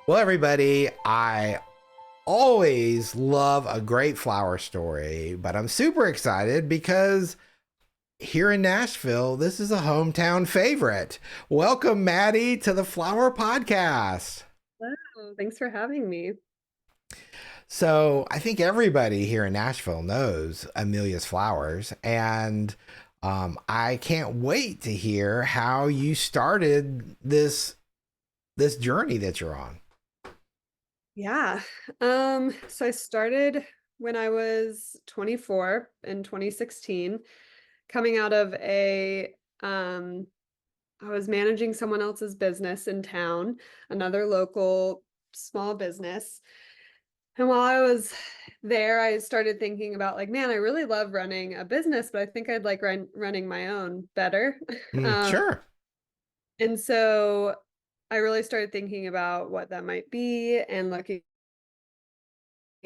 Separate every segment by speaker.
Speaker 1: Well, everybody, I always love a great flower story, but I'm super excited because here in Nashville, this is a hometown favorite. Welcome, Mattie, to the Flower Podcast.
Speaker 2: Wow, thanks for having me.
Speaker 1: So, I think everybody here in Nashville knows Amelia's Flowers, and I can't wait to hear how you started this journey that you're on.
Speaker 2: Yeah. So I started when I was 24 in 2016, coming out of I was managing someone else's business in town, another local small business. And while I was there, I started thinking about like, man, I really love running a business, but I think I'd like running my own better. Um,
Speaker 1: Sure.
Speaker 2: and so I really started thinking about what that might be and looking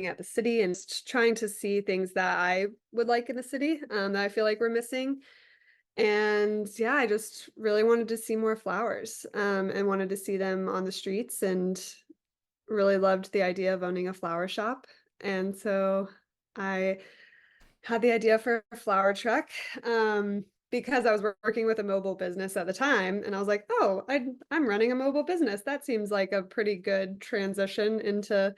Speaker 2: at the city and trying to see things that I would like in the city, that I feel like we're missing. And yeah, I just really wanted to see more flowers, and wanted to see them on the streets and really loved the idea of owning a flower shop. And so I had the idea for a flower truck, because I was working with a mobile business at the time. And I was like, oh, I'm running a mobile business. That seems like a pretty good transition into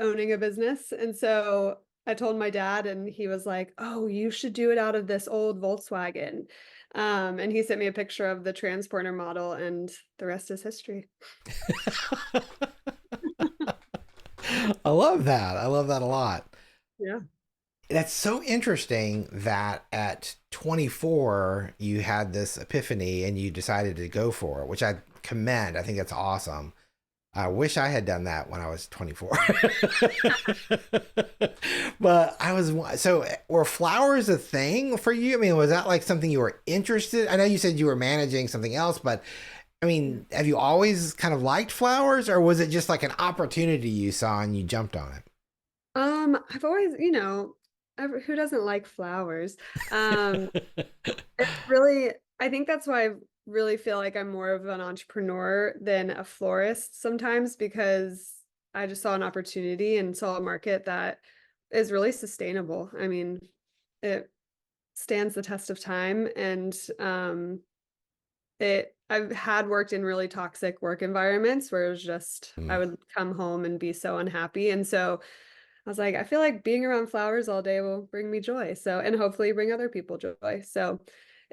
Speaker 2: owning a business. And so I told my dad, and he was like, "Oh, you should do it out of this old Volkswagen." And he sent me a picture of the transporter model, and the rest is history.
Speaker 1: I love that. I love that a lot.
Speaker 2: Yeah.
Speaker 1: That's so interesting that at 24 you had this epiphany and you decided to go for it, which I commend. I think that's awesome. I wish I had done that when I was 24. But I was so were flowers a thing for you? I mean, was that like something you were interested? I know you said you were managing something else, but I mean, have you always kind of liked flowers or was it just like an opportunity you saw and you jumped on
Speaker 2: I've always, who doesn't like flowers? Um, it's really, I think that's why I really feel like I'm more of an entrepreneur than a florist sometimes, because I just saw an opportunity and saw a market that is really sustainable. I mean, it stands the test of time, and I've had worked in really toxic work environments where it was just I
Speaker 1: it?
Speaker 2: would come home and be so unhappy. And so I was like, I feel like being around flowers all day will bring me joy. So, and hopefully bring other people joy. So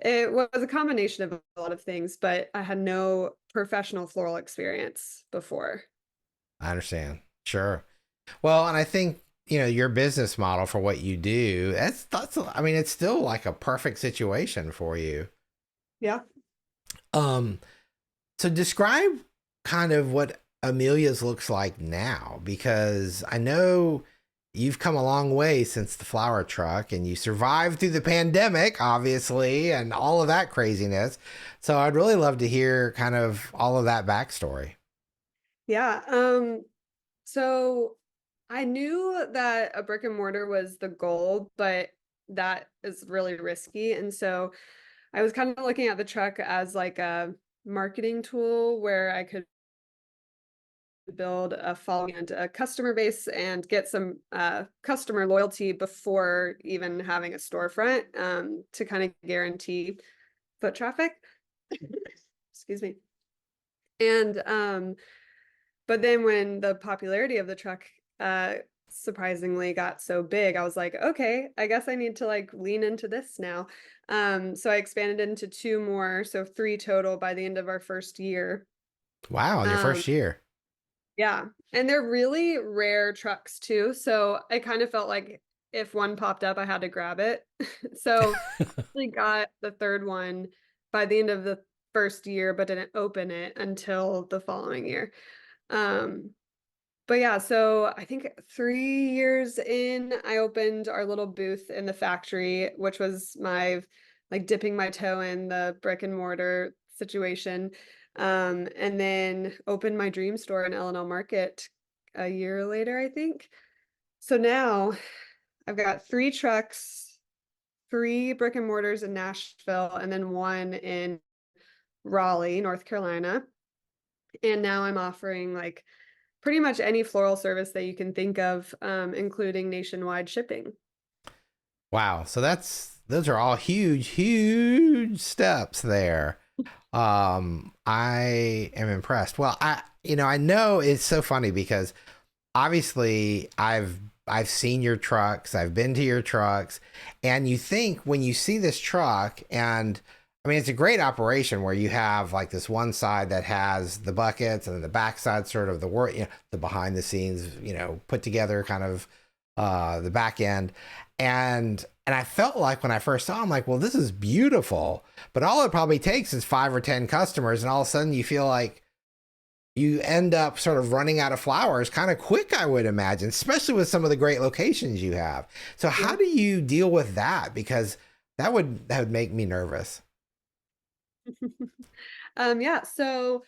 Speaker 2: it was a combination of a lot of things, but I had no professional floral experience before.
Speaker 1: I understand. Sure. Well, and I think, your business model for what you do, that's I mean, it's still like a perfect situation for you.
Speaker 2: Yeah.
Speaker 1: Um, so describe kind of what Amelia's looks like now, because I know you've come a long way since the flower truck and you survived through the pandemic, obviously, and all of that craziness. So I'd really love to hear kind of all of that backstory.
Speaker 2: Yeah. So I knew that a brick and mortar was the goal, but that is really risky. And so I was kind of looking at the truck as like a marketing tool where I could build a following and a customer base and get some customer loyalty before even having a storefront, to kind of guarantee foot traffic. Excuse me. And but then when the popularity of the truck uh surprisingly got so big, I was like, okay, I guess I need to like lean into this now. So I expanded into two more, so three total by the end of our first year.
Speaker 1: Wow, your
Speaker 2: Um,
Speaker 1: first year.
Speaker 2: yeah, and they're really rare trucks too, so I kind of felt like if one popped up, I had to grab it. So we got the third one by the end of the first year, but didn't open it until the following year. Um, but yeah, so I think 3 years in, I opened our little booth in the factory, which was my like dipping my toe in the brick and mortar situation. And then opened my dream store in L&L Market a year later, I think. So now I've got three trucks, three brick and mortars in Nashville, and then one in Raleigh, North Carolina. And now I'm offering like pretty much any floral service that you can think of, including nationwide shipping.
Speaker 1: Wow. So those are all huge, huge steps there. I am impressed. Well, I know it's so funny because obviously I've seen your trucks, I've been to your trucks, and you think when you see this truck, and I mean it's a great operation where you have like this one side that has the buckets and then the back side sort of the work, the behind the scenes, put together kind of the back end. And I felt like when I first saw, I'm like, well, this is beautiful, but all it probably takes is 5 or 10 customers, and all of a sudden you feel like you end up sort of running out of flowers kind of quick, I would imagine, especially with some of the great locations you have. So how
Speaker 2: Yeah.
Speaker 1: do you deal with that? Because that would make me nervous.
Speaker 2: Yeah, so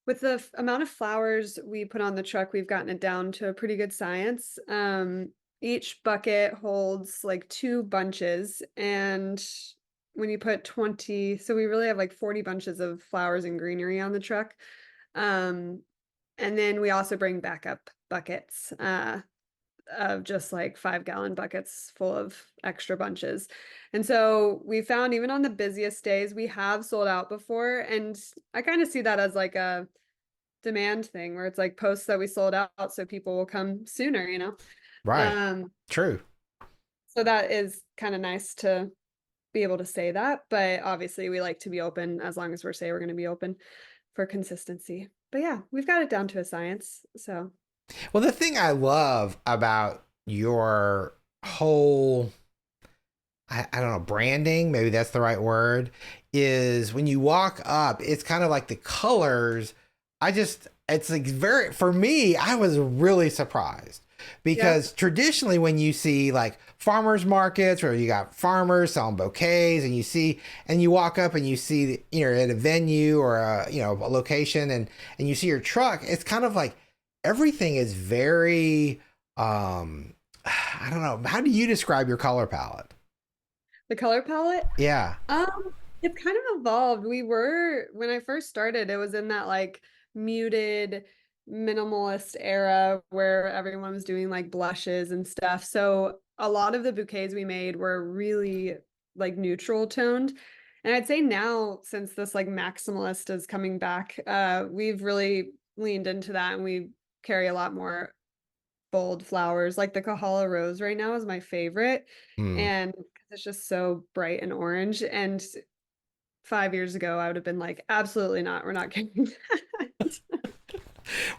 Speaker 2: with the amount of flowers we put on the truck, we've gotten it down to a pretty good science. Each bucket holds like 2 bunches, and when you put 20, so we really have like 40 bunches of flowers and greenery on the truck. Um, and then we also bring backup buckets. Of just like 5-gallon buckets full of extra bunches. And so we found even on the busiest days, we have sold out before. And I kind of see that as like a demand thing where it's like posts that we sold out so people will come sooner.
Speaker 1: Right.
Speaker 2: Um,
Speaker 1: True.
Speaker 2: so that is kind of nice to be able to say that. But obviously we like to be open as long as we're say we're going to be open for consistency. But yeah, we've got it down to a science. So
Speaker 1: Well, the thing I love about your whole, I don't know, branding, maybe that's the right word, is when you walk up, it's kind of like the colors. It's like very, for me, I was really surprised
Speaker 2: yeah.
Speaker 1: because traditionally when you see like farmers markets where you got farmers selling bouquets and you walk up and you see, at a venue or a location and you see your truck, it's kind of like everything is very, I don't know. How do you describe your color palette?
Speaker 2: The color palette.
Speaker 1: Yeah.
Speaker 2: It's kind of evolved. When I first started, it was in that like muted minimalist era where everyone was doing like blushes and stuff. So a lot of the bouquets we made were really like neutral toned. And I'd say now, since this like maximalist is coming back, we've really leaned into that and we carry a lot more bold flowers. Like the Kahala rose right now is my favorite.
Speaker 1: Hmm.
Speaker 2: And 'cause it's just so bright and orange. And 5 years ago, I would have been like, absolutely not. We're not getting that.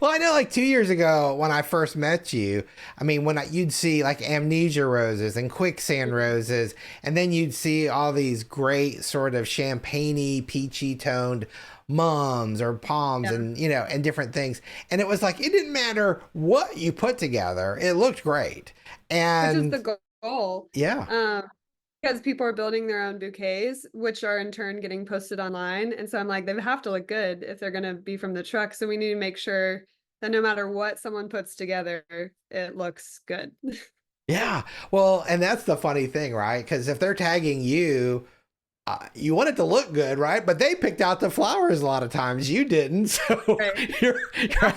Speaker 1: Well, I know like 2 years ago when I first met you, I mean, you'd see like amnesia roses and quicksand roses, and then you'd see all these great sort of champagne-y, peachy toned mums or palms
Speaker 2: Yeah,
Speaker 1: and different things. And it was like, it didn't matter what you put together, it looked great.
Speaker 2: which is the
Speaker 1: And
Speaker 2: goal.
Speaker 1: yeah.
Speaker 2: Um, because people are building their own bouquets, which are in turn getting posted online. And so I'm like, they have to look good if they're going to be from the truck. So we need to make sure that no matter what someone puts together, it looks good.
Speaker 1: Yeah. Well, and that's the funny thing, right? Because if they're tagging you, you want it to look good, right? But they picked out the flowers a lot of times. You didn't, so
Speaker 2: Right.
Speaker 1: you're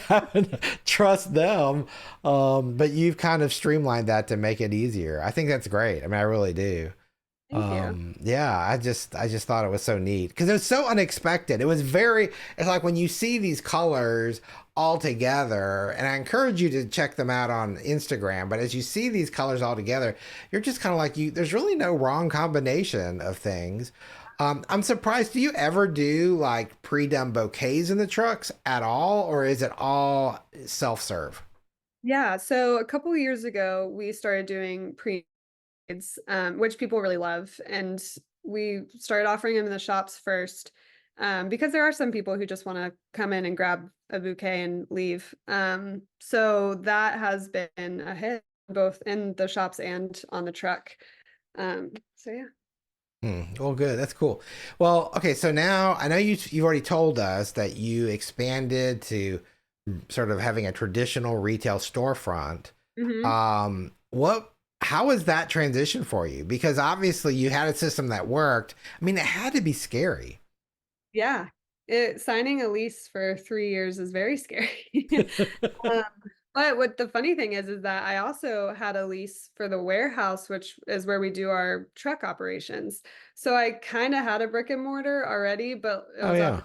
Speaker 1: having to trust them. But you've kind of streamlined that to make it easier. I think that's great. I mean, I really do.
Speaker 2: Thank you.
Speaker 1: Yeah, I just thought it was so neat because it was so unexpected. It's like when you see these colors all together, and I encourage you to check them out on Instagram, but as you see these colors all together, you're just kind of like, there's really no wrong combination of things. I'm surprised, do you ever do like pre-done bouquets in the trucks at all, or is it all self-serve?
Speaker 2: Yeah. So a couple of years ago, we started doing which people really love. And we started offering them in the shops first, because there are some people who just want to come in and grab a bouquet and leave. So that has been a hit both in the shops and on the truck. So yeah.
Speaker 1: Well, good. That's cool. Well, okay. So now I know you've already told us that you expanded to sort of having a traditional retail storefront.
Speaker 2: Hmm.
Speaker 1: What? How was that transition for you? Because obviously you had a system that worked. I mean, it had to be scary.
Speaker 2: Yeah. Signing a lease for 3 years is very scary. Um, but what the funny thing is that I also had a lease for the warehouse, which is where we do our truck operations. So I kind of had a brick and mortar already, but it
Speaker 1: Oh
Speaker 2: was
Speaker 1: yeah.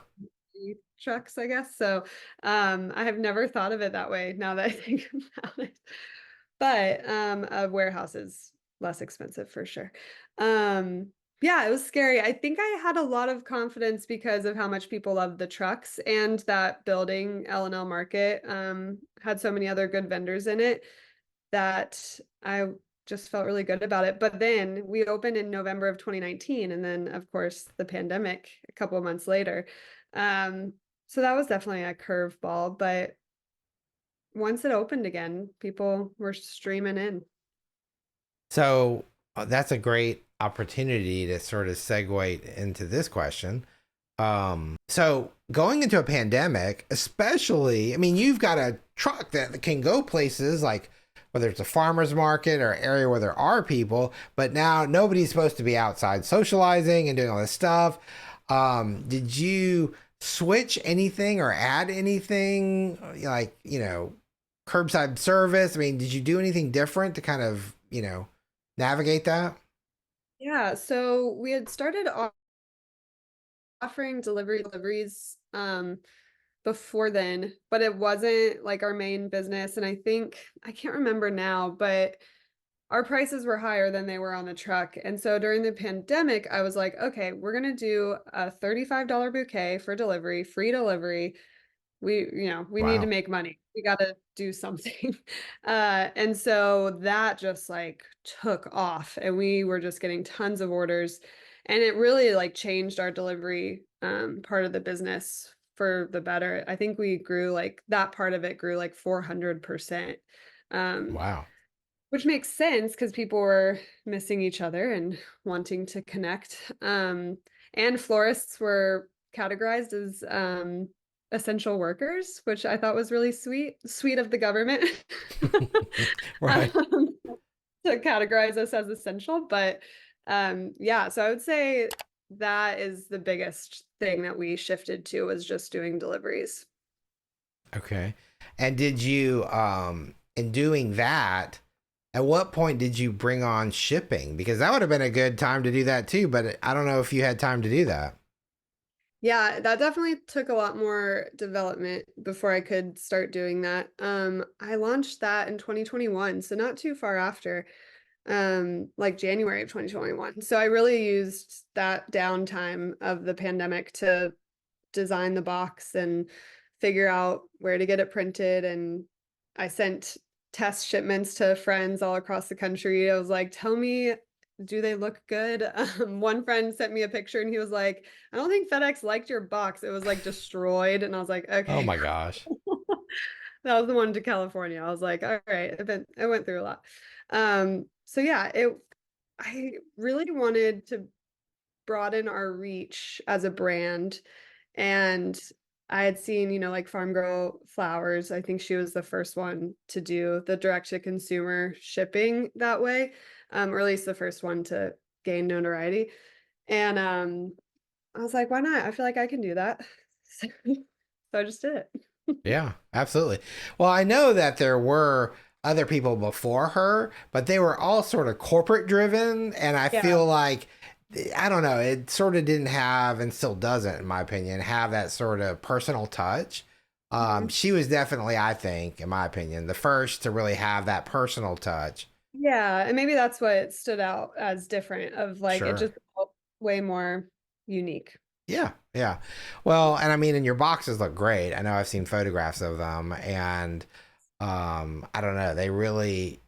Speaker 2: trucks, I guess. So I have never thought of it that way now that I think about it. But a warehouse is less expensive for sure. Um, yeah, it was scary. I think I had a lot of confidence because of how much people loved the trucks and that building, L&L Market, had so many other good vendors in it that I just felt really good about it. But then we opened in November of 2019, and then of course the pandemic a couple of months later. Um, so that was definitely a curveball, but once it opened again, people were streaming in.
Speaker 1: So that's a great opportunity to sort of segue into this question. So going into a pandemic, especially, I mean, you've got a truck that can go places like whether it's a farmer's market or area where there are people, but now nobody's supposed to be outside socializing and doing all this stuff. Did you switch anything or add anything like, curbside service? I mean, did you do anything different to kind of, navigate that?
Speaker 2: Yeah, so we had started offering deliveries before then, but it wasn't like our main business. And I think I can't remember now, but our prices were higher than they were on the truck. And so during the pandemic, I was like, okay, we're gonna do a $35 bouquet for delivery, free delivery. We need to
Speaker 1: Wow.
Speaker 2: make money. We got to do something. And so that just like took off and we were just getting tons of orders and it really like changed our delivery part of the business for the better. I think we grew like that part of it grew like 400%. Um,
Speaker 1: Wow.
Speaker 2: which makes sense because people were missing each other and wanting to connect. And florists were categorized as essential workers, which I thought was really sweet of the government
Speaker 1: Right.
Speaker 2: um, to categorize us as essential. But yeah, so I would say that is the biggest thing that we shifted to was just doing deliveries.
Speaker 1: Okay. And did you, in doing that, at what point did you bring on shipping? Because that would have been a good time to do that too, but I don't know if you had time to do that.
Speaker 2: Yeah, that definitely took a lot more development before I could start doing that. I launched that in 2021, so not too far after, like January of 2021. So I really used that downtime of the pandemic to design the box and figure out where to get it printed. And I sent test shipments to friends all across the country. I was like, tell me, do they look good? One friend sent me a picture and he was like, I don't think FedEx liked your box. It was like destroyed. And I was like,
Speaker 1: Oh
Speaker 2: okay.
Speaker 1: my gosh.
Speaker 2: That was the one to California. I was like, all right, I went through a lot. So yeah, I really wanted to broaden our reach as a brand. And I had seen, like Farm Girl Flowers. I think she was the first one to do the direct to consumer shipping that way, or at least the first one to gain notoriety. And I was like, why not? I feel like I can do that. So I just did it.
Speaker 1: Yeah, absolutely. Well, I know that there were other people before her, but they were all sort of corporate driven. And I
Speaker 2: Yeah.
Speaker 1: feel like, I don't know, it sort of didn't have, and still doesn't, in my opinion, have that sort of personal touch.
Speaker 2: Mhm.
Speaker 1: She was definitely, I think, in my opinion, the first to really have that personal touch.
Speaker 2: Yeah, and maybe that's what stood out as different of like it
Speaker 1: Sure.
Speaker 2: just felt way more unique.
Speaker 1: Yeah, yeah. Well, and I mean, and your boxes look great. I know I've seen photographs of them, and I don't know, they really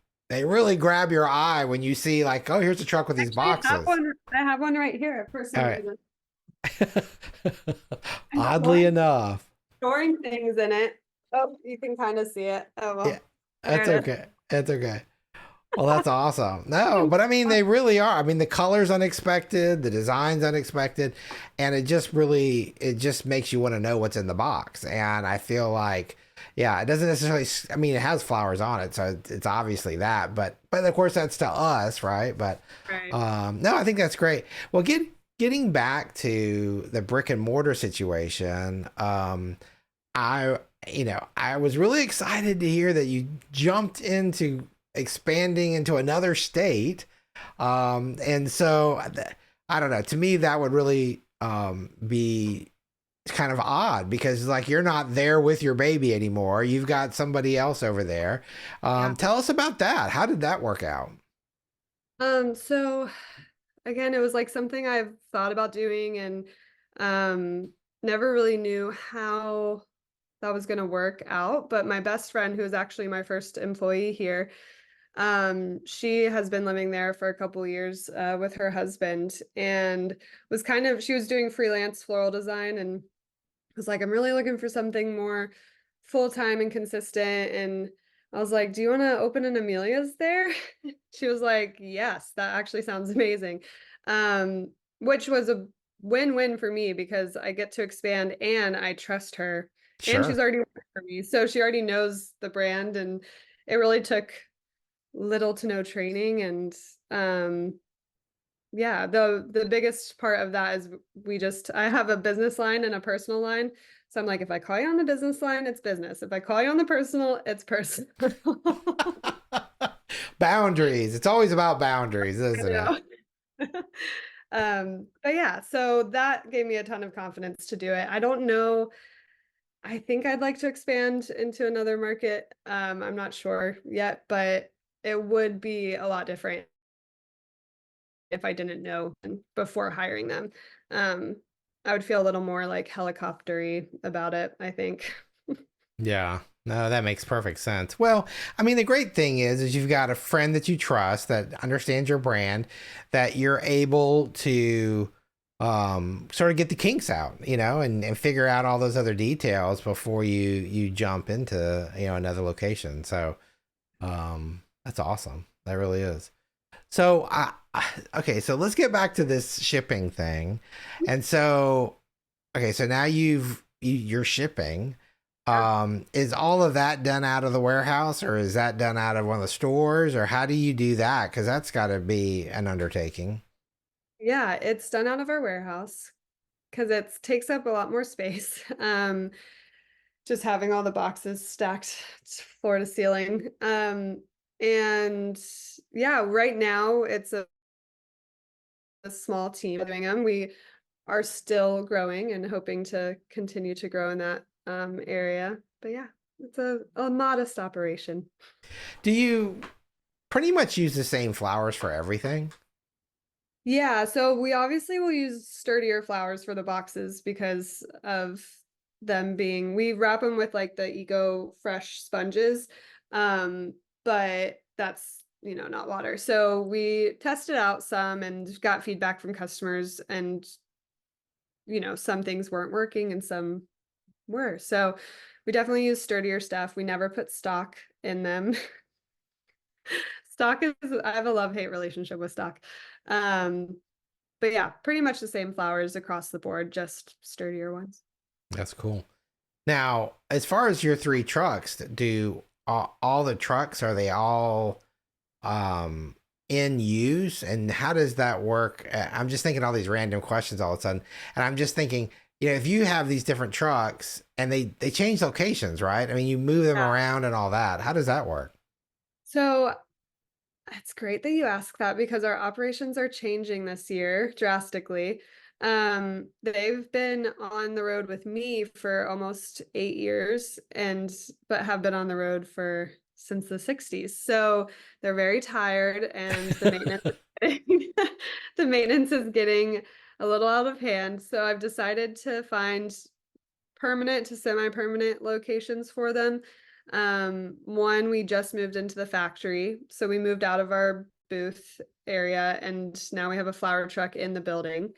Speaker 1: grab your eye when you see like, oh, here's a truck with these
Speaker 2: Actually,
Speaker 1: boxes.
Speaker 2: I have one right here for
Speaker 1: All
Speaker 2: some
Speaker 1: right.
Speaker 2: reason. I have
Speaker 1: Oddly
Speaker 2: one
Speaker 1: enough.
Speaker 2: storing things in it. Oh, you can kind of see it. Oh
Speaker 1: Yeah,
Speaker 2: well, there
Speaker 1: that's
Speaker 2: it is.
Speaker 1: okay. That's okay. Well, that's awesome. No, but I mean, they really are. I mean, the color's unexpected, the design's unexpected, and it just makes you want to know what's in the box. And I feel like, yeah, it doesn't necessarily, I mean, it has flowers on it, so it's obviously that, but of course that's to us, right? But,
Speaker 2: Right.
Speaker 1: no, I think that's great. Well, getting back to the brick and mortar situation, I, I was really excited to hear that you jumped into expanding into another state. And so I don't know, to me, that would really be kind of odd because like you're not there with your baby anymore. You've got somebody else over there.
Speaker 2: Yeah.
Speaker 1: Tell us about that. How did that work out?
Speaker 2: So again, it was like something I've thought about doing and um never really knew how that was going to work out. But my best friend, who is actually my first employee here, she has been living there for a couple years with her husband and she was doing freelance floral design and was like, I'm really looking for something more full-time and consistent. And I was like, do you want to open an Amelia's there? She was like, yes, that actually sounds amazing. Which was a win-win for me because I get to expand and I trust her. And she's
Speaker 1: Sure.
Speaker 2: already worked for me. So she already knows the brand and it really took little to no training. And yeah, the biggest part of that is I have a business line and a personal line. So I'm like, if I call you on the business line, it's business. If I call you on the personal, it's personal.
Speaker 1: Boundaries. It's always about boundaries,
Speaker 2: I
Speaker 1: isn't it?
Speaker 2: know. But yeah, so that gave me a ton of confidence to do it. I don't know. I think I'd like to expand into another market. I'm not sure yet, but it would be a lot different if I didn't know before hiring them. Um, I would feel a little more like helicoptery about it, I think.
Speaker 1: Yeah. No, that makes perfect sense. Well, I mean, the great thing is you've got a friend that you trust that understands your brand, that you're able to sort of get the kinks out, and figure out all those other details before you jump into, another location. So, that's awesome. That really is. So, okay, so let's get back to this shipping thing. And so, okay, so now you're shipping.
Speaker 2: Yeah.
Speaker 1: Is all of that done out of the warehouse or is that done out of one of the stores or how do you do that? Because that's got to be an undertaking.
Speaker 2: Yeah, it's done out of our warehouse because it takes up a lot more space. Just having all the boxes stacked floor to ceiling. And yeah, right now it's a small team doing them. We are still growing and hoping to continue to grow in that area. But yeah, it's a modest operation.
Speaker 1: Do you pretty much use the same flowers for everything?
Speaker 2: Yeah, so we obviously will use sturdier flowers for the boxes because of we wrap them with like the Eco Fresh sponges. Um, but that's, not water. So we tested out some and got feedback from customers and, some things weren't working and some were. So we definitely use sturdier stuff. We never put stock in them. Stock is, I have a love-hate relationship with stock. Um, but yeah, pretty much the same flowers across the board, just sturdier ones.
Speaker 1: That's cool. Now, as far as your three trucks, do all the trucks, are they all um, in use? And how does that work? I'm just thinking all these random questions all of a sudden. And I'm just thinking, if you have these different trucks and they change locations, right? I mean, you move them
Speaker 2: Yeah.
Speaker 1: around and all that. How does that work?
Speaker 2: So it's great that you ask that because our operations are changing this year drastically. They've been on the road with me for almost 8 years but have been on the road for since the 60s. So they're very tired and the maintenance the maintenance is getting a little out of hand. So I've decided to find permanent to semi-permanent locations for them. One, we just moved into the factory. So we moved out of our booth area and now we have a flower truck in the building.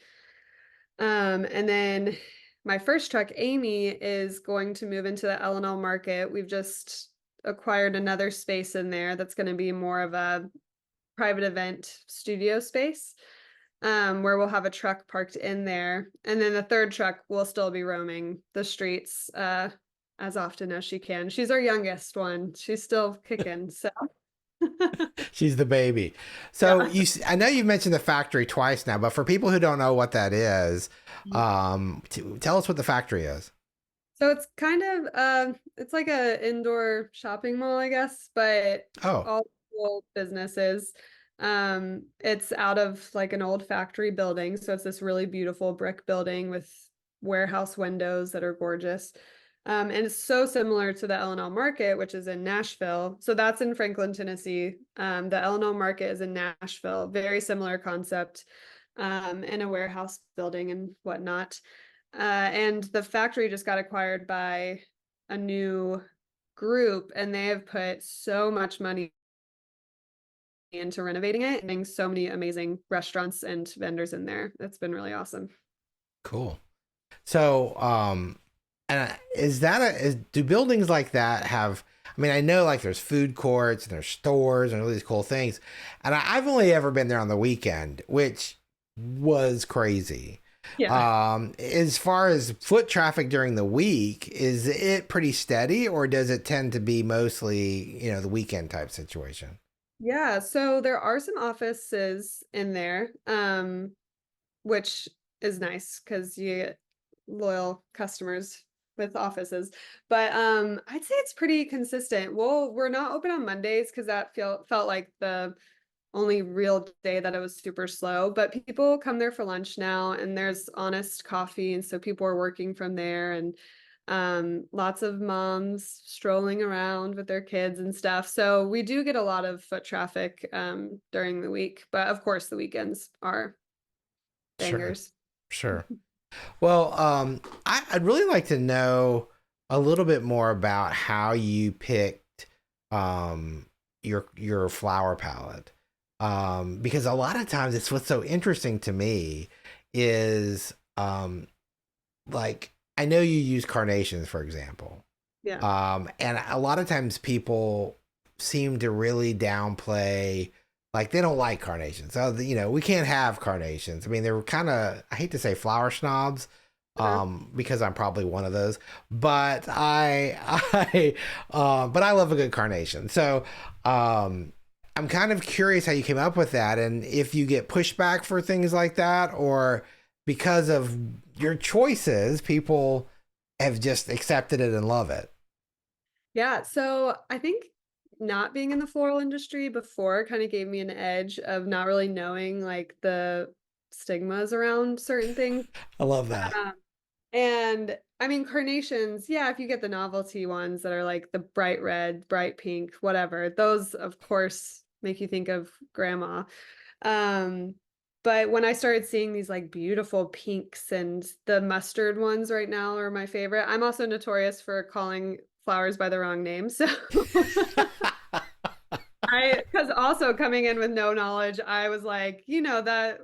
Speaker 2: And then my first truck, Amy, is going to move into the L&L market. We've just acquired another space in there that's going to be more of a private event studio space, where we'll have a truck parked in there. And then the third truck will still be roaming the streets as often as she can. She's our youngest one. She's still kicking. So
Speaker 1: She's the baby. So
Speaker 2: Yeah.
Speaker 1: I know you've mentioned the factory twice now, but for people who don't know what that is, tell us what the factory is.
Speaker 2: So it's kind of it's like a indoor shopping mall, I guess, but
Speaker 1: Oh,
Speaker 2: all little businesses. It's out of like an old factory building, so it's this really beautiful brick building with warehouse windows that are gorgeous. And it's so similar to the L&L Market, which is in Nashville. So that's in Franklin, Tennessee. The L&L Market is in Nashville. Very similar concept, in a warehouse building and whatnot. And the factory just got acquired by a new group, and they have put so much money into renovating it and getting so many amazing restaurants and vendors in there. It's been really awesome.
Speaker 1: cool. So, and is that do buildings like that have? I mean, I know like there's food courts and there's stores and all these cool things, and I've only ever been there on the weekend, which was crazy.
Speaker 2: Yeah.
Speaker 1: As far as foot traffic during the week, is it pretty steady, or does it tend to be mostly, the weekend type situation?
Speaker 2: Yeah, so there are some offices in there, which is nice because you get loyal customers with offices. But I'd say it's pretty consistent. Well, we're not open on Mondays because that felt like the only real day that it was super slow. But people come there for lunch now, and there's honest coffee, and so people are working from there, and lots of moms strolling around with their kids and stuff. So we do get a lot of foot traffic during the week, but of course the weekends are
Speaker 1: Sure,
Speaker 2: bangers.
Speaker 1: sure. Well, I'd really like to know a little bit more about how you picked your flower palette, because a lot of times it's what's so interesting to me is like I know you use carnations, for example,
Speaker 2: Yeah.
Speaker 1: and a lot of times people seem to really downplay, like they don't like carnations. So, we can't have carnations. I mean, they're kind of, I hate to say flower snobs,
Speaker 2: Uh-huh.
Speaker 1: because I'm probably one of those, but but I love a good carnation. So, I'm kind of curious how you came up with that and if you get pushback for things like that, or because of your choices, people have just accepted it and love it.
Speaker 2: Yeah, so I think not being in the floral industry before kind of gave me an edge of not really knowing like the stigmas around certain things.
Speaker 1: I love that.
Speaker 2: Um, And I mean, carnations, yeah, if you get the novelty ones that are like the bright red, bright pink, whatever, those of course make you think of grandma. Um, but when I started seeing these like beautiful pinks, and the mustard ones right now are my favorite. I'm also notorious for calling flowers by the wrong name. So because also coming in with no knowledge, I was like, that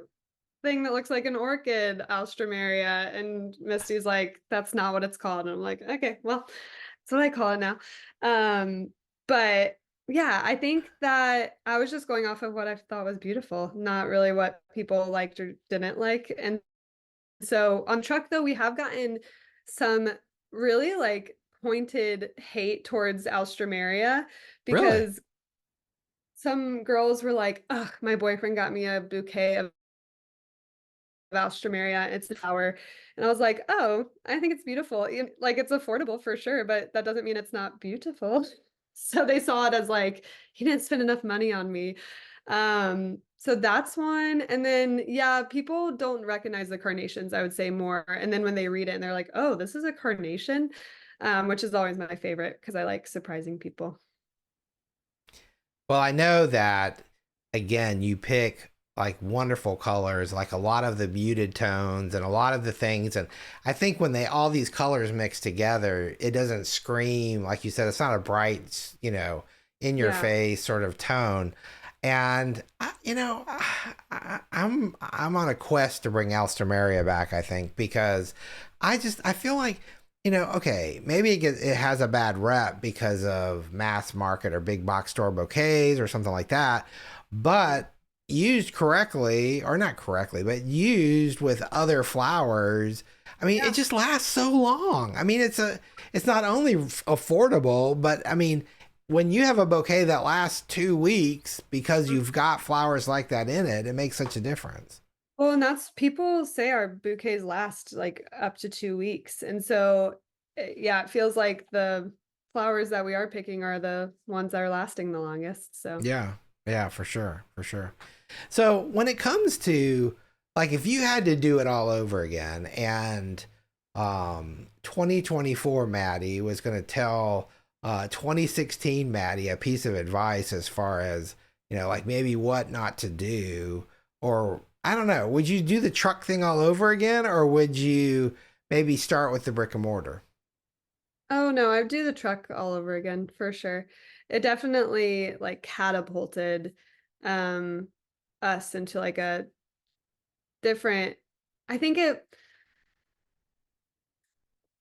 Speaker 2: thing that looks like an orchid, alstroemeria, and Misty's like, that's not what it's called. And I'm like, okay, well, that's what I call it now. Um, but yeah, I think that I was just going off of what I thought was beautiful, not really what people liked or didn't like. And so on truck though, we have gotten some really like pointed hate towards alstroemeria
Speaker 1: Really?
Speaker 2: because some girls were like, "Ugh, my boyfriend got me a bouquet of alstroemeria. It's the flower." And I was like, "Oh, I think it's beautiful. Like it's affordable for sure, but that doesn't mean it's not beautiful." So they saw it as like, he didn't spend enough money on me. So that's one. And then yeah, people don't recognize the carnations, I would say more. And then when they read it and they're like, "Oh, this is a carnation," which is always my favorite because I like surprising people.
Speaker 1: Well, I know that again, you pick like wonderful colors, like a lot of the muted tones and a lot of the things. And I think when all these colors mix together, it doesn't scream, like you said, it's not a bright, in your
Speaker 2: Yeah.
Speaker 1: face sort of tone. And I'm on a quest to bring Alstroemeria back, I think, because I feel like, okay, maybe it has a bad rep because of mass market or big box store bouquets or something like that. But used correctly, or not correctly, but used with other flowers, I mean, it
Speaker 2: Yeah.
Speaker 1: just lasts so long. I mean, it's not only affordable, but I mean, when you have a bouquet that lasts 2 weeks because you've got flowers like that in it, it makes such a difference.
Speaker 2: Well, and that's people say our bouquets last like up to 2 weeks. And so, yeah, it feels like the flowers that we are picking are the ones that are lasting the longest. So,
Speaker 1: Yeah. Yeah, for sure. For sure. So when it comes to like if you had to do it all over again and 2024 Mattie was going to tell 2016 Mattie a piece of advice as far as, like maybe what not to do, or I don't know, would you do the truck thing all over again, or would you maybe start with the brick and mortar?
Speaker 2: oh no, I'd do the truck all over again for sure. It definitely like catapulted um us into like a different, I think it,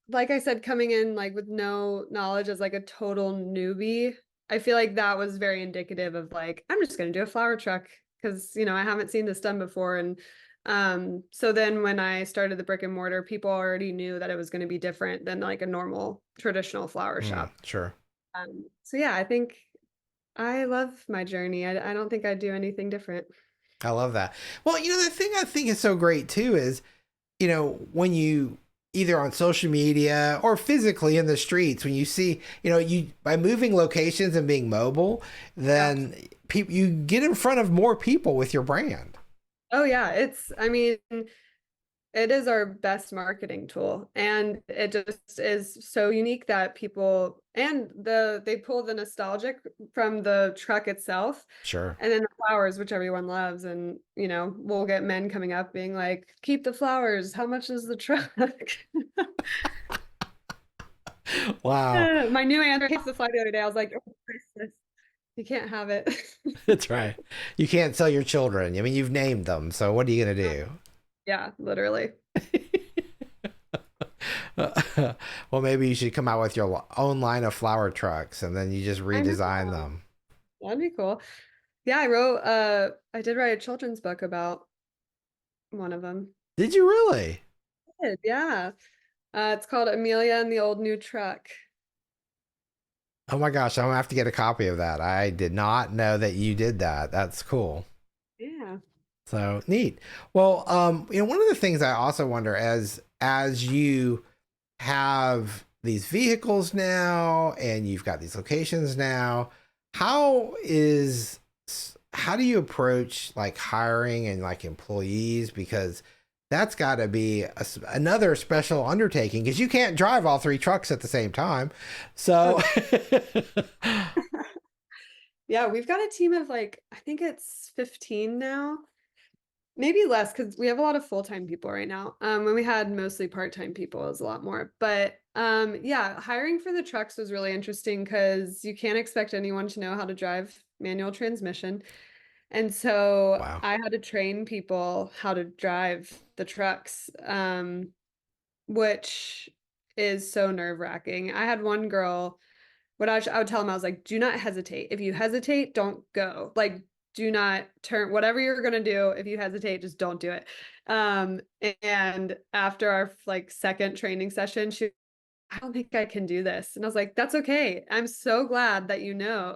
Speaker 2: like I said, coming in like with no knowledge as like a total newbie, I feel like that was very indicative of like, I'm just gonna do a flower truck because I haven't seen this done before. And so then when I started the brick and mortar, people already knew that it was gonna be different than like a normal traditional flower shop.
Speaker 1: Sure.
Speaker 2: So yeah, I think I love my journey. I don't think I'd do anything different.
Speaker 1: I love that. Well, the thing I think is so great too is, when you either on social media or physically in the streets, when you see, you by moving locations and being mobile,
Speaker 2: Yeah.
Speaker 1: then people you get in front of more people with your brand.
Speaker 2: Oh yeah, I mean, it is our best marketing tool, and it just is so unique that people and they pull the nostalgic from the truck itself,
Speaker 1: Sure.
Speaker 2: and then the flowers, which everyone loves, and we'll get men coming up being like, "Keep the flowers. How much is the truck?"
Speaker 1: Wow.
Speaker 2: My new aunt came to the fly the other day. I was like, "Oh, Christmas, you can't have it."
Speaker 1: That's right. You can't sell your children. I mean, you've named them. So what are you going to do?
Speaker 2: Yeah, literally.
Speaker 1: Well, maybe you should come out with your own line of flower trucks and then you just
Speaker 2: I know.
Speaker 1: redesign them.
Speaker 2: That'd be cool. Yeah, I did write a children's book about one of them.
Speaker 1: Did you really?
Speaker 2: Yeah. It's called Amelia and the Old New Truck.
Speaker 1: Oh my gosh, I'm gonna have to get a copy of that. I did not know that you did that. That's cool.
Speaker 2: Yeah.
Speaker 1: So neat. Well, one of the things I also wonder as you have these vehicles now and you've got these locations now, how is how do you approach like hiring and like employees? Because that's got to be another special undertaking because you can't drive all three trucks at the same time.
Speaker 2: Oh,
Speaker 1: So,
Speaker 2: yeah, we've got a team of like, I think it's 15 now. Maybe less because we have a lot of full-time people right now. When we had mostly part-time people, it was a lot more. But yeah, hiring for the trucks was really interesting because you can't expect anyone to know how to drive manual transmission. And so
Speaker 1: wow.
Speaker 2: I had to train people how to drive the trucks, which is so nerve-wracking. I had one girl, I would tell them, I was like, do not hesitate. If you hesitate, don't go. Like, do not turn, whatever you're gonna do, if you hesitate, just don't do it. And after our like second training session, I don't think I can do this. And I was like, that's okay. I'm so glad that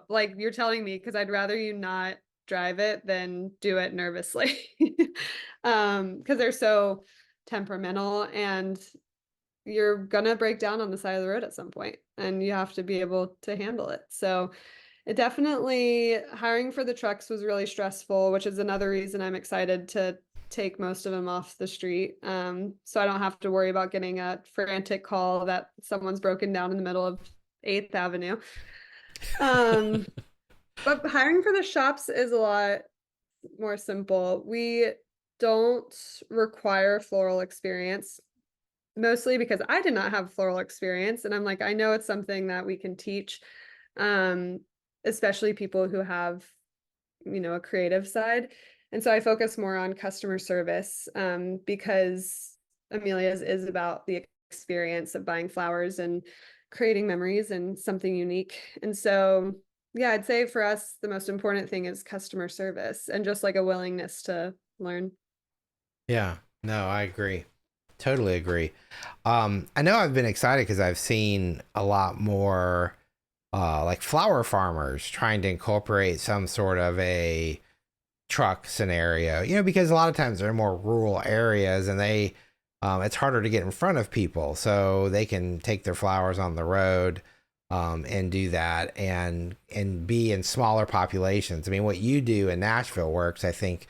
Speaker 2: like you're telling me because I'd rather you not drive it than do it nervously. Because they're so temperamental and you're gonna break down on the side of the road at some point and you have to be able to handle it. So it definitely, hiring for the trucks was really stressful, which is another reason I'm excited to take most of them off the street. So I don't have to worry about getting a frantic call that someone's broken down in the middle of 8th Avenue. Um, but hiring for the shops is a lot more simple. We don't require floral experience, mostly because I did not have floral experience. And I'm like, I know it's something that we can teach, um, especially people who have, a creative side. And so I focus more on customer service, because Amelia's is about the experience of buying flowers and creating memories and something unique. And so, yeah, I'd say for us, the most important thing is customer service and just like a willingness to learn.
Speaker 1: Yeah. No, I agree. Totally agree. I know I've been excited because I've seen a lot more like flower farmers trying to incorporate some sort of a truck scenario, because a lot of times they're in more rural areas and it's harder to get in front of people. So they can take their flowers on the road and do that and be in smaller populations. I mean, what you do in Nashville works, I think.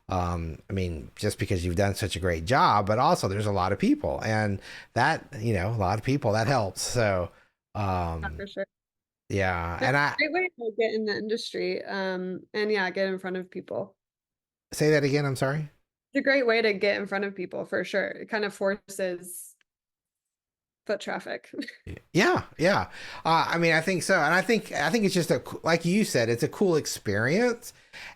Speaker 1: I mean, just because you've done such a great job, but also there's a lot of people and that, a lot of people that helps. So,
Speaker 2: Yeah,
Speaker 1: um,
Speaker 2: for sure.
Speaker 1: yeah.
Speaker 2: Yeah,
Speaker 1: And I
Speaker 2: great way to get in the industry. And yeah, get in front of people.
Speaker 1: say that again. I'm sorry.
Speaker 2: It's a great way to get in front of people for sure. It kind of forces foot traffic.
Speaker 1: Yeah, yeah. I mean, I think so, and I think it's just like you said, it's a cool experience,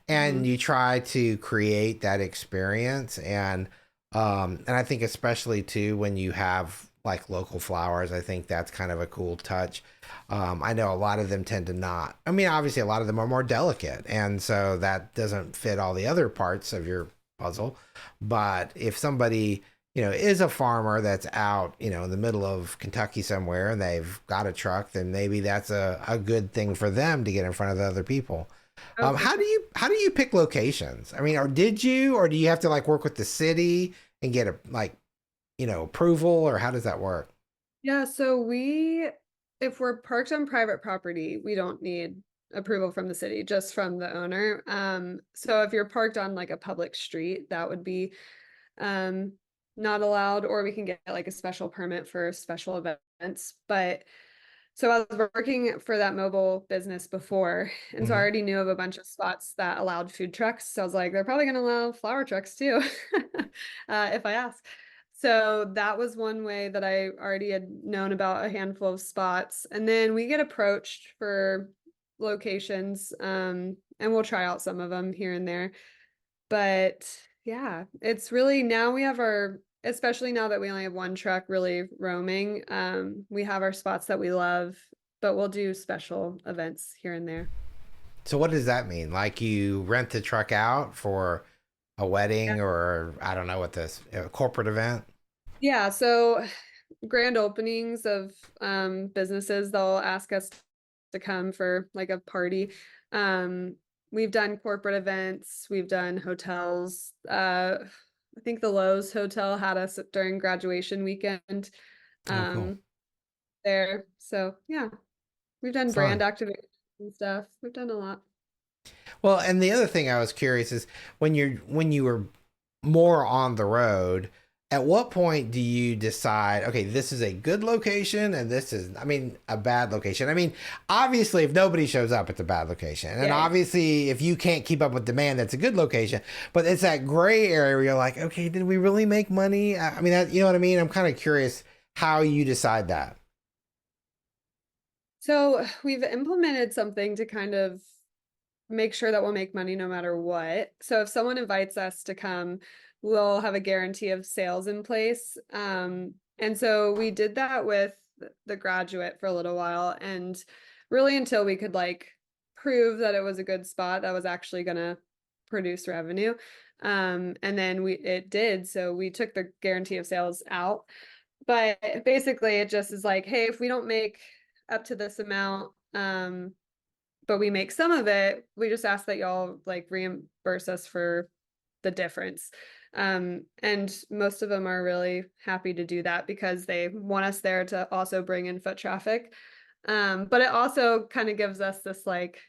Speaker 1: and
Speaker 2: Mhm.
Speaker 1: you try to create that experience, and I think especially too when you have like local flowers, I think that's kind of a cool touch. I know a lot of them tend to not. I mean, obviously, a lot of them are more delicate, and so that doesn't fit all the other parts of your puzzle. But if somebody is a farmer that's out, in the middle of Kentucky somewhere and they've got a truck, then maybe that's a good thing for them to get in front of the other people.
Speaker 2: Oh, for
Speaker 1: How do
Speaker 2: sure.
Speaker 1: you pick locations? I mean, or do you have to like work with the city and get a like, approval, or how does that work?
Speaker 2: Yeah, so if we're parked on private property, we don't need approval from the city, just from the owner. So if you're parked on like a public street, that would be um not allowed, or we can get like a special permit for special events. But so I was working for that mobile business before, and so I
Speaker 1: Hmm.
Speaker 2: already knew of a bunch of spots that allowed food trucks. So I was like, they're probably going to allow flower trucks too, if I ask. So that was one way that I already had known about a handful of spots. And then we get approached for locations, and we'll try out some of them here and there. But yeah, it's really now we have especially now that we only have one truck really roaming, we have our spots that we love, but we'll do special events here and there.
Speaker 1: So what does that mean? Like you rent the truck out for a
Speaker 2: Yeah.
Speaker 1: wedding, or I don't know what this a corporate event?
Speaker 2: Yeah, so grand openings of businesses, they'll ask us to come for like a party. Um, we've done corporate events, we've done hotels. I think the Lowe's Hotel had us during graduation weekend.
Speaker 1: Oh, cool.
Speaker 2: Um, there. So yeah, we've done brand
Speaker 1: Fun.
Speaker 2: activations and stuff. We've done a lot.
Speaker 1: Well, and the other thing I was curious is when you were more on the road, at what point do you decide, okay, this is a good location and this is, I mean, a bad location? I mean, obviously, if nobody shows up, it's a bad location. And
Speaker 2: Yeah, yeah.
Speaker 1: obviously, if you can't keep up with demand, that's a good location. But it's that gray area where you're like, okay, did we really make money? I mean, you know what I mean? I'm kind of curious how you decide that.
Speaker 2: So we've implemented something to kind of make sure that we'll make money no matter what. So if someone invites us to come, we'll have a guarantee of sales in place. And so we did that with the graduate for a little while, and really until we could like prove that it was a good spot that was actually going to produce revenue. And then it did. So we took the guarantee of sales out. But basically it just is like, hey, if we don't make up to this amount, but we make some of it, we just ask that y'all like reimburse us for the difference. And most of them are really happy to do that because they want us there to also bring in foot traffic. But it also kind of gives us this like,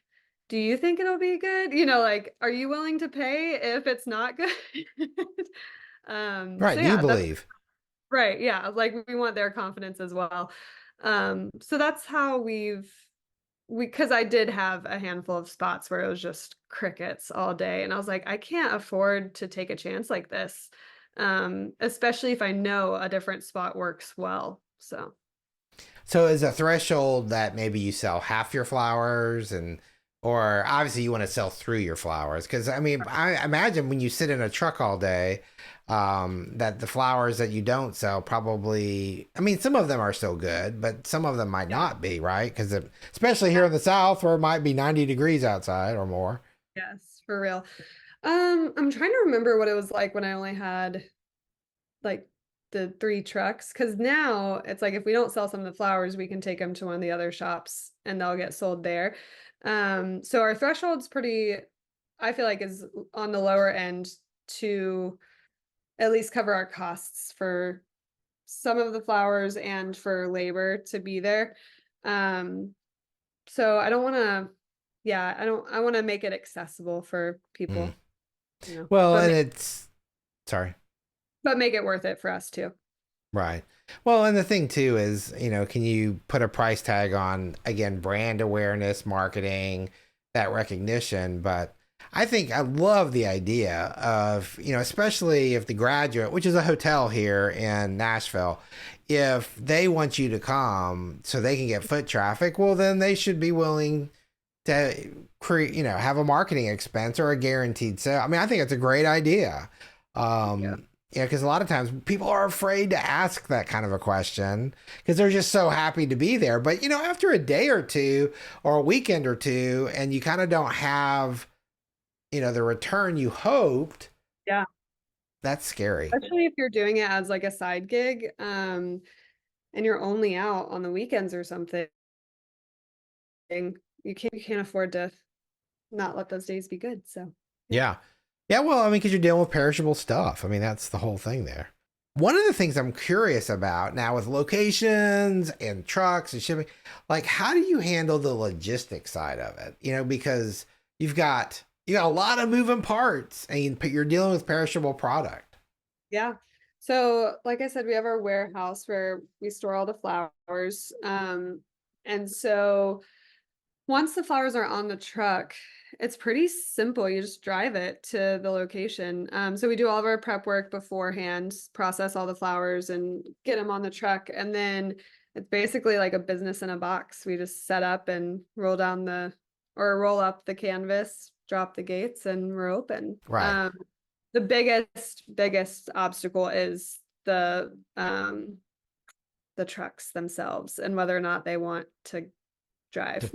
Speaker 2: do you think it'll be good? Like, are you willing to pay if it's not good?
Speaker 1: Right.
Speaker 2: So
Speaker 1: Do you
Speaker 2: yeah, that's
Speaker 1: believe?
Speaker 2: right. Yeah, like we want their confidence as well. So that's how because I did have a handful of spots where it was just crickets all day. And I was like, I can't afford to take a chance like this. Especially if I know a different spot works well. So
Speaker 1: So is a threshold that maybe you sell half your flowers, or obviously you want to sell through your flowers? Because I mean, I imagine when you sit in a truck all day, that the flowers that you don't sell probably, I mean, some of them are still good, but some of them might
Speaker 2: yeah.
Speaker 1: not be, right? Because especially here in the South where it might be 90 degrees outside or more.
Speaker 2: Yes, for real. I'm trying to remember what it was like when I only had like the 3 trucks, because now it's like if we don't sell some of the flowers, we can take them to one of the other shops and they'll get sold there. So our threshold's pretty, I feel like, is on the lower end to at least cover our costs for some of the flowers and for labor to be there. So I don't want to, yeah, I want to make it accessible for
Speaker 1: Mm.
Speaker 2: people, you know,
Speaker 1: Well, and it's sorry.
Speaker 2: but make it worth it for us too.
Speaker 1: Right. Well, and the thing too is, can you put a price tag on, again, brand awareness, marketing, that recognition? But I think I love the idea of, especially if the Graduate, which is a hotel here in Nashville, if they want you to come so they can get foot traffic, well, then they should be willing to create, have a marketing expense or a guaranteed sale. I mean, I think it's a great idea.
Speaker 2: Yeah.
Speaker 1: Yeah, because a lot of times people are afraid to ask that kind of a question because they're just so happy to be there. But, after a day or two or a weekend or two, and you kind of don't have, the return you hoped,
Speaker 2: Yeah.
Speaker 1: that's scary.
Speaker 2: Especially if you're doing it as like a side gig, and you're only out on the weekends or something, you can't afford to not let those days be good. So yeah.
Speaker 1: Yeah. Yeah, well, I mean, because you're dealing with perishable stuff. I mean, that's the whole thing there. One of the things I'm curious about now with locations and trucks and shipping, like how do you handle the logistics side of it? Because you got a lot of moving parts and you're dealing with perishable product.
Speaker 2: Yeah. So like I said, we have our warehouse where we store all the flowers. And so once the flowers are on the truck, it's pretty simple. You just drive it to the location. So we do all of our prep work beforehand, process all the flowers and get them on the truck. And then it's basically like a business in a box. We just set up and roll roll up the canvas, drop the gates, and we're open.
Speaker 1: Right.
Speaker 2: The biggest obstacle is the trucks themselves and whether or not they want to drive.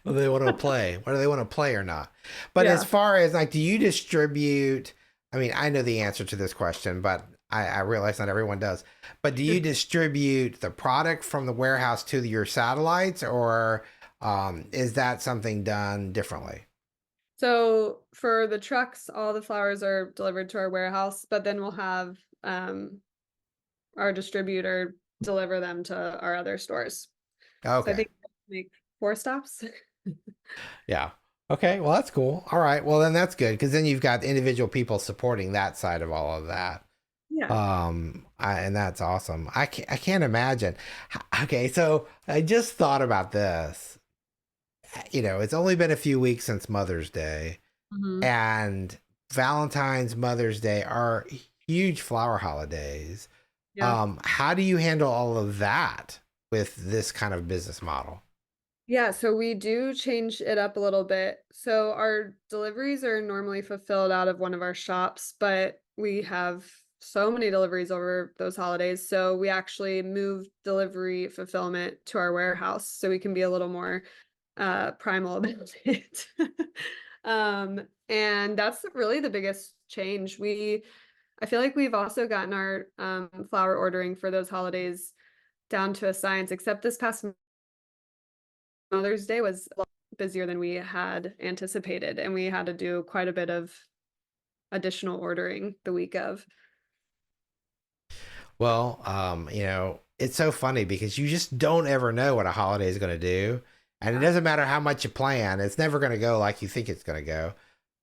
Speaker 1: Well, they want to play. Whether they want to play or not. But as
Speaker 2: Yeah.
Speaker 1: far as like, do you distribute? I mean, I know the answer to this question, but I realize not everyone does. But do you distribute the product from the warehouse to your satellites, or is that something done differently?
Speaker 2: So for the trucks, all the flowers are delivered to our warehouse, but then we'll have our distributor deliver them to our other stores. So I
Speaker 1: Okay.
Speaker 2: think we make 4 stops.
Speaker 1: Yeah. Okay. Well, that's cool. All right. Well, then that's good because then you've got individual people supporting that side of all of that.
Speaker 2: Yeah.
Speaker 1: And that's awesome. I can't imagine. Okay. So I just thought about this. It's only been a few weeks since Mother's Day,
Speaker 2: Mhm.
Speaker 1: and Valentine's, Mother's Day are huge flower holidays.
Speaker 2: Yeah.
Speaker 1: How do you handle all of that with this kind of business model?
Speaker 2: Yeah, so we do change it up a little bit. So our deliveries are normally fulfilled out of one of our shops, but we have so many deliveries over those holidays. So we actually moved delivery fulfillment to our warehouse so we can be a little more primal about it. And that's really the biggest change. I feel like we've also gotten our flower ordering for those holidays down to a science, except this past Mother's Day was a lot busier than we had anticipated, and we had to do quite a bit of additional ordering the week of.
Speaker 1: Well, it's so funny because you just don't ever know what a holiday is going to do. And it
Speaker 2: Yeah.
Speaker 1: doesn't matter how much you plan, it's never going to go like you think it's going to go.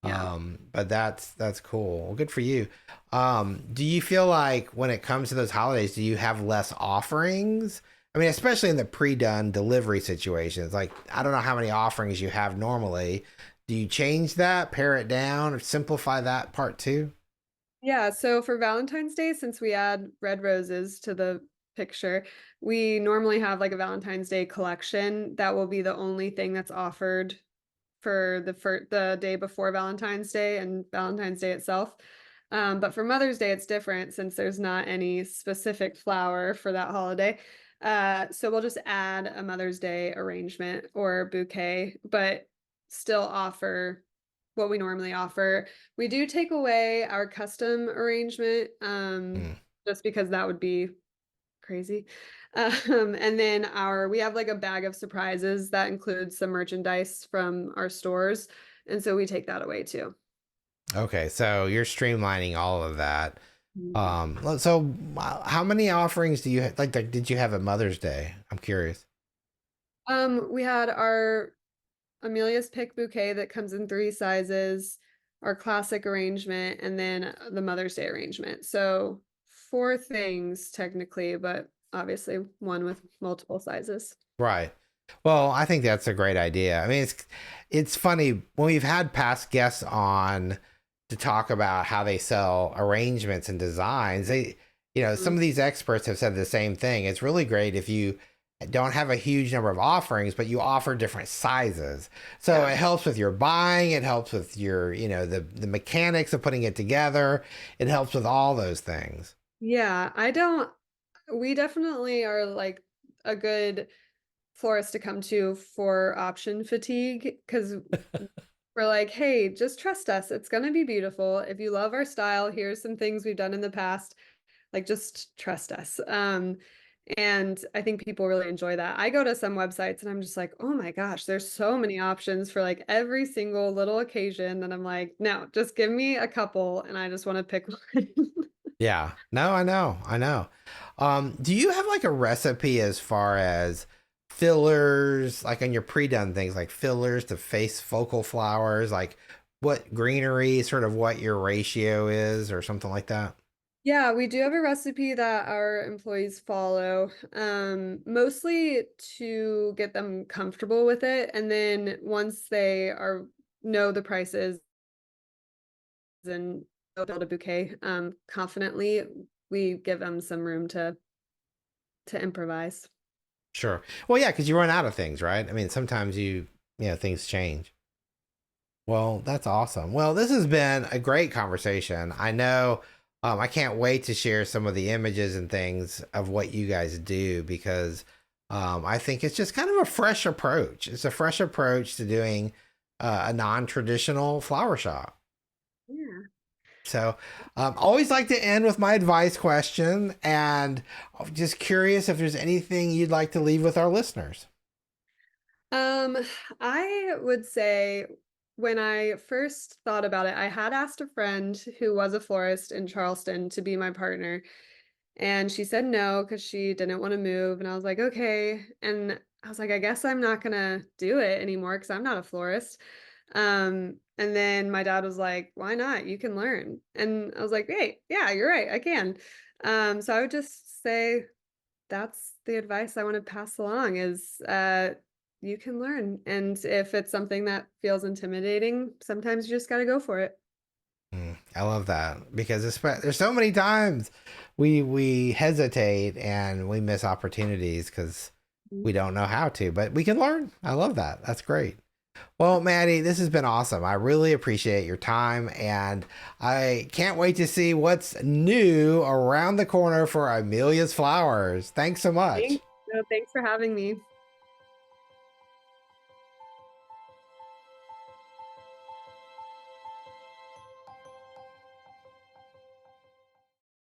Speaker 2: Yeah.
Speaker 1: But that's cool. Well, good for you. Do you feel like when it comes to those holidays, do you have less offerings? I mean, especially in the pre-done delivery situations. Like, I don't know how many offerings you have normally. Do you change that, pare it down, or simplify that part too?
Speaker 2: Yeah, so for Valentine's Day, since we add red roses to the picture, we normally have like a Valentine's Day collection that will be the only thing that's offered for the day before Valentine's Day and Valentine's Day itself. But for Mother's Day, it's different since there's not any specific flower for that holiday. So we'll just add a Mother's Day arrangement or bouquet, but still offer what we normally offer. We do take away our custom arrangement.
Speaker 1: Hmm.
Speaker 2: just because that would be crazy. And then we have like a bag of surprises that includes some merchandise from our stores. And so we take that away too.
Speaker 1: Okay, so you're streamlining all of that.
Speaker 2: Mhm.
Speaker 1: So how many offerings do you like? Did you have a Mother's Day? I'm curious.
Speaker 2: We had our Amelia's Pick bouquet that comes in 3 sizes, our classic arrangement, and then the Mother's Day arrangement. So 4 things technically, but obviously one with multiple sizes.
Speaker 1: Right. Well, I think that's a great idea. I mean, it's funny when we've had past guests on to talk about how they sell arrangements and designs. Some
Speaker 2: Mhm.
Speaker 1: of these experts have said the same thing. It's really great if you don't have a huge number of offerings, but you offer different sizes. So
Speaker 2: Yeah.
Speaker 1: it helps with your buying, it helps with your, the mechanics of putting it together. It helps with all those things.
Speaker 2: Yeah, we definitely are like a good florist to come to for option fatigue because we're like, hey, just trust us. It's going to be beautiful. If you love our style, here's some things we've done in the past. Like, just trust us. And I think people really enjoy that. I go to some websites and I'm just like, oh my gosh, there's so many options for like every single little occasion. And I'm like, no, just give me a couple and I just want to pick one.
Speaker 1: Yeah. No, I know. I know. Do you have like a recipe as far as fillers, like on your pre-done things, like fillers to face focal flowers, like what greenery, sort of what your ratio is or something like that?
Speaker 2: Yeah, we do have a recipe that our employees follow, mostly to get them comfortable with it. And then once they know the prices and build a bouquet, confidently, we give them some room to improvise.
Speaker 1: Sure. Well, yeah, because you run out of things, right? I mean, sometimes things change. Well, that's awesome. Well, this has been a great conversation. I know I can't wait to share some of the images and things of what you guys do because I think it's just kind of a fresh approach. It's a fresh approach to doing a non traditional flower shop.
Speaker 2: Yeah.
Speaker 1: So, always like to end with my advice question. And I'm just curious if there's anything you'd like to leave with our listeners.
Speaker 2: Um, I would say when I first thought about it, I had asked a friend who was a florist in Charleston to be my partner. And she said no because she didn't want to move. And I was like, okay. And I was like, I guess I'm not gonna do it anymore because I'm not a florist. And then my dad was like, why not? You can learn. And I was like, hey, yeah, you're right, I can. So I would just say that's the advice I want to pass along is you can learn. And if it's something that feels intimidating, sometimes you just gotta go for it.
Speaker 1: I love that because there's so many times we hesitate and we miss opportunities because we don't know how to, but we can learn. I love that. That's great. Well, Mattie, this has been awesome. I really appreciate your time and I can't wait to see what's new around the corner for Amelia's Flowers. Thanks so much.
Speaker 2: Thanks. No, thanks for having me.